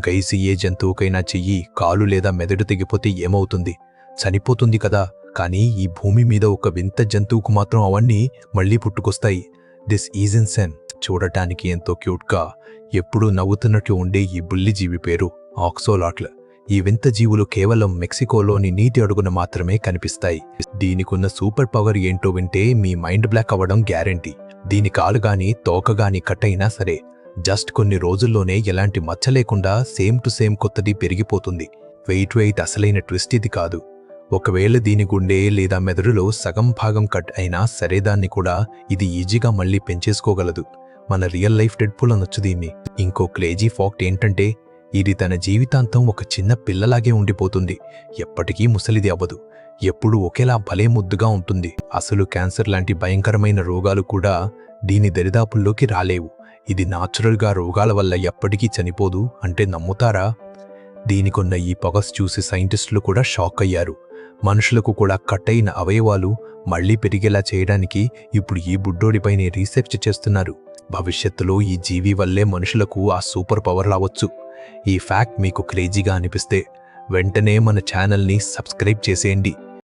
గైసి ఏ జంతువుకైనా చెయ్యి కాలు లేదా మెదడు తెగిపోతే ఏమవుతుంది? చనిపోతుంది కదా. కానీ ఈ భూమి మీద ఒక వింత జంతువుకు మాత్రం అవన్నీ మళ్లీ పుట్టుకొస్తాయి. This is insane. చూడటానికి ఎంతో క్యూట్గా ఎప్పుడూ నవ్వుతున్నట్లు ఉండే ఈ బుల్లిజీవి పేరు ఆక్సోలాట్ల. ఈ వింత జీవులు కేవలం మెక్సికోలోని నీటి అడుగున మాత్రమే కనిపిస్తాయి. దీనికున్న సూపర్ పవర్ ఏంటో వింటే మీ మైండ్ బ్లాక్ అవ్వడం గ్యారెంటీ. దీని కాలుగాని తోకగాని కట్ అయినా సరే జస్ట్ కొన్ని రోజుల్లోనే ఎలాంటి మచ్చ లేకుండా సేమ్ టు సేమ్ కొత్తది పెరిగిపోతుంది. వెయిట్ అసలైన ట్విస్ట్ ఇది కాదు. ఒకవేళ దీని గుండె లేదా మెదడులో సగం భాగం కట్ అయినా సరే దాన్ని కూడా ఇది ఈజీగా మళ్ళీ పెంచేసుకోగలదు. మన రియల్ లైఫ్ డెడ్పూల్ అనొచ్చు దీన్ని. ఇంకో క్రేజీ ఫాక్ట్ ఏంటంటే ఇది తన జీవితాంతం ఒక చిన్న పిల్లలాగే ఉండిపోతుంది. ఎప్పటికీ ముసలిది అవ్వదు. ఎప్పుడూ ఒకేలా భలే ముద్దుగా ఉంటుంది. అసలు క్యాన్సర్ లాంటి భయంకరమైన రోగాలు కూడా దీని దరిదాపుల్లోకి రాలేవు. ఇది నాచురల్గా రోగాల వల్ల ఎప్పటికీ చనిపోదు అంటే నమ్ముతారా? దీనికొన్న ఈ పవర్స్ చూసి సైంటిస్టులు కూడా షాక్ అయ్యారు. మనుషులకు కూడా కట్ అయిన అవయవాలు మళ్లీ పెరిగేలా చేయడానికి ఇప్పుడు ఈ బుడ్డోడిపైనే రీసెర్చ్ చేస్తున్నారు. భవిష్యత్తులో ఈ జీవి వల్లే మనుషులకు ఆ సూపర్ పవర్ రావచ్చు. ఈ ఫ్యాక్ట్ మీకు క్రేజీగా అనిపిస్తే వెంటనే మన ఛానల్ని సబ్స్క్రైబ్ చేసేయండి.